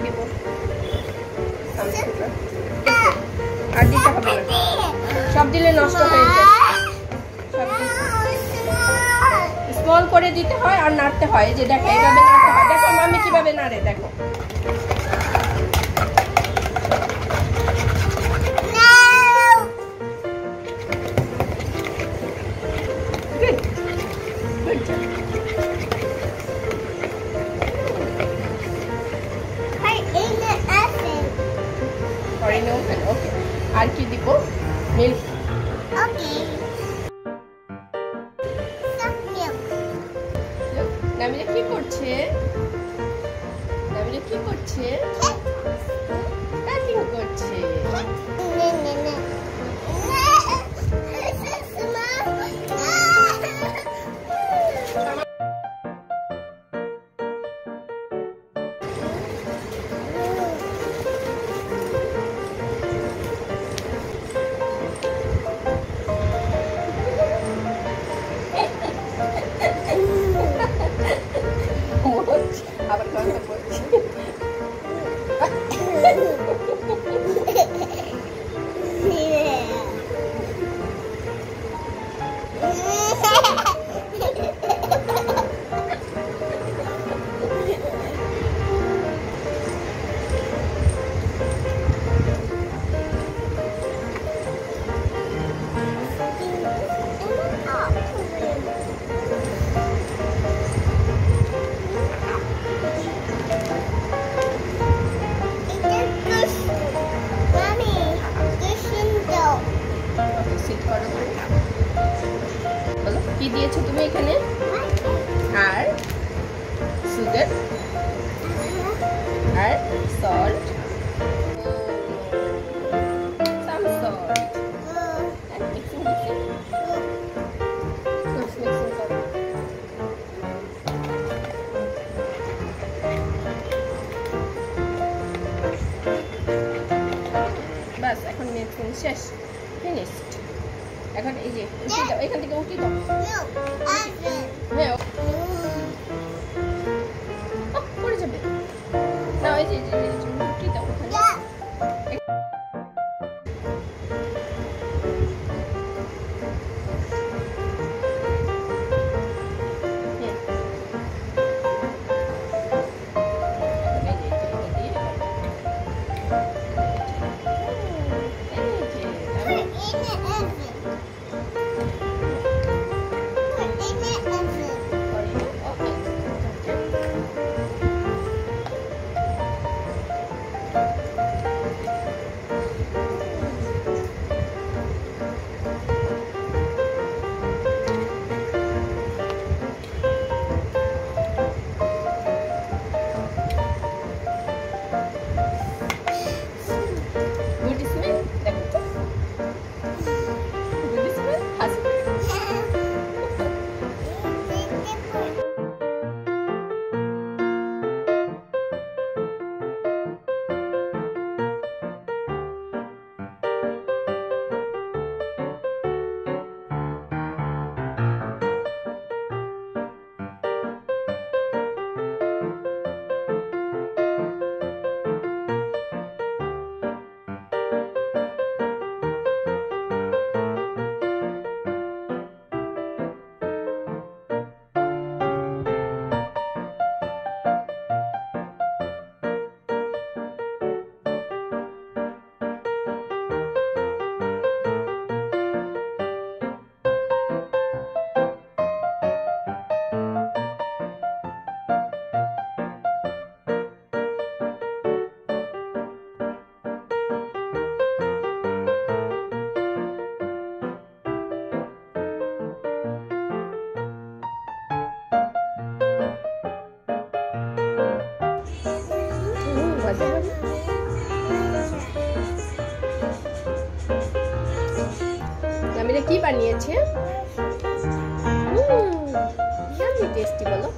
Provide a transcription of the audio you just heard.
দিব আর দিতে হবে না, সব দিলে নষ্ট হয়ে যায়। স্মল করে দিতে হয় আর নাড়তে হয়, যে দেখো এইভাবে নাড়তে হয়। দেখো মামি কিভাবে নাড়ে, দেখো ওকে। আর কি দিব? মিল্ক। নামিরা কি করছে? নামিরা কি করছে? কাটিং করছে। আবার কথা বলছি। কি দিয়েছো তুমি এখানে? আর সুগার আর সল্ট, সাম সল্ট, মিক্সিং মিক্সিং মিক্সিং করো। বাস এখন মিক্সিং শেষ, ফিনিশড। এখন এই যে উঠে দাও, এখান থেকে উঠে দাও। হ্যাঁ পড়ে যাবে না, ওই যে উঠে দাও ওখানে। নামিরা কি বানিয়েছে? ইয়াম্মি টেস্টি বলো।